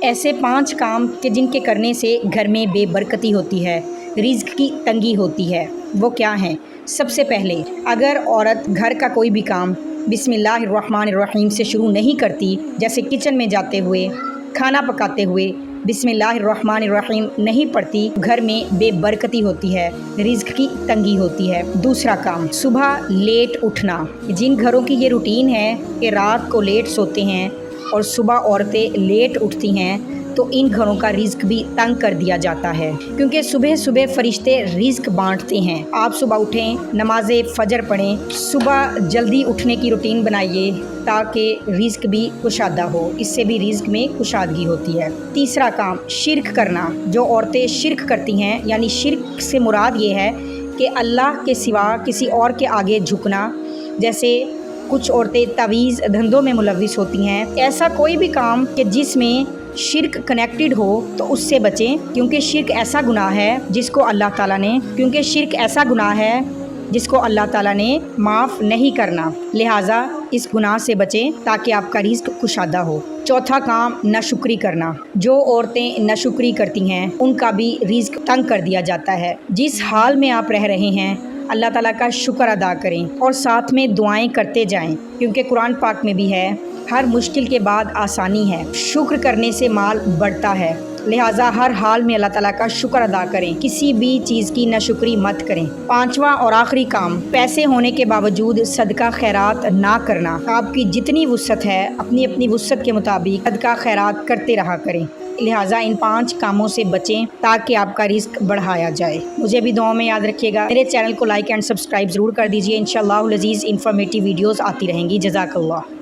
ایسے 5 کام کہ جن کے کرنے سے گھر میں بے برکتی ہوتی ہے، رزق کی تنگی ہوتی ہے، وہ کیا ہیں؟ سب سے پہلے اگر عورت گھر کا کوئی بھی کام بسم اللہ الرحمن الرحیم سے شروع نہیں کرتی، جیسے کچن میں جاتے ہوئے، کھانا پکاتے ہوئے بسم اللہ الرحمن الرحیم نہیں پڑھتی، گھر میں بے برکتی ہوتی ہے، رزق کی تنگی ہوتی ہے۔ دوسرا کام، صبح لیٹ اٹھنا۔ جن گھروں کی یہ روٹین ہے کہ رات کو لیٹ سوتے ہیں اور صبح عورتیں لیٹ اٹھتی ہیں، تو ان گھروں کا رزق بھی تنگ کر دیا جاتا ہے، کیونکہ صبح صبح فرشتے رزق بانٹتے ہیں۔ آپ صبح اٹھیں، نماز فجر پڑھیں، صبح جلدی اٹھنے کی روٹین بنائیے تاکہ رزق بھی کشادہ ہو، اس سے بھی رزق میں کشادگی ہوتی ہے۔ تیسرا کام، شرک کرنا۔ جو عورتیں شرک کرتی ہیں، یعنی شرک سے مراد یہ ہے کہ اللہ کے سوا کسی اور کے آگے جھکنا، جیسے کچھ عورتیں تعویذ دھندوں میں ملوث ہوتی ہیں۔ ایسا کوئی بھی کام کہ جس میں شرک کنیکٹڈ ہو تو اس سے بچیں، کیونکہ شرک ایسا گناہ ہے جس کو اللہ تعالیٰ نے معاف نہیں کرنا، لہٰذا اس گناہ سے بچیں تاکہ آپ کا رزق کشادہ ہو۔ چوتھا کام، ناشکری کرنا۔ جو عورتیں ناشکری کرتی ہیں ان کا بھی رزق تنگ کر دیا جاتا ہے۔ جس حال میں آپ رہ رہے ہیں اللہ تعالیٰ کا شکر ادا کریں اور ساتھ میں دعائیں کرتے جائیں، کیونکہ قرآن پاک میں بھی ہے ہر مشکل کے بعد آسانی ہے، شکر کرنے سے مال بڑھتا ہے، لہٰذا ہر حال میں اللہ تعالیٰ کا شکر ادا کریں، کسی بھی چیز کی ناشکری مت کریں۔ پانچواں اور آخری کام، پیسے ہونے کے باوجود صدقہ خیرات نہ کرنا۔ آپ کی جتنی وسعت ہے اپنی اپنی وسعت کے مطابق صدقہ خیرات کرتے رہا کریں، لہٰذا ان 5 کاموں سے بچیں تاکہ آپ کا رزق بڑھایا جائے۔ مجھے بھی دعاؤں میں یاد رکھیے گا۔ میرے چینل کو لائک اینڈ سبسکرائب ضرور کر دیجیے، انشاءاللہ العزیز انفارمیٹیو ویڈیوز آتی رہیں گی۔ جزاک اللہ۔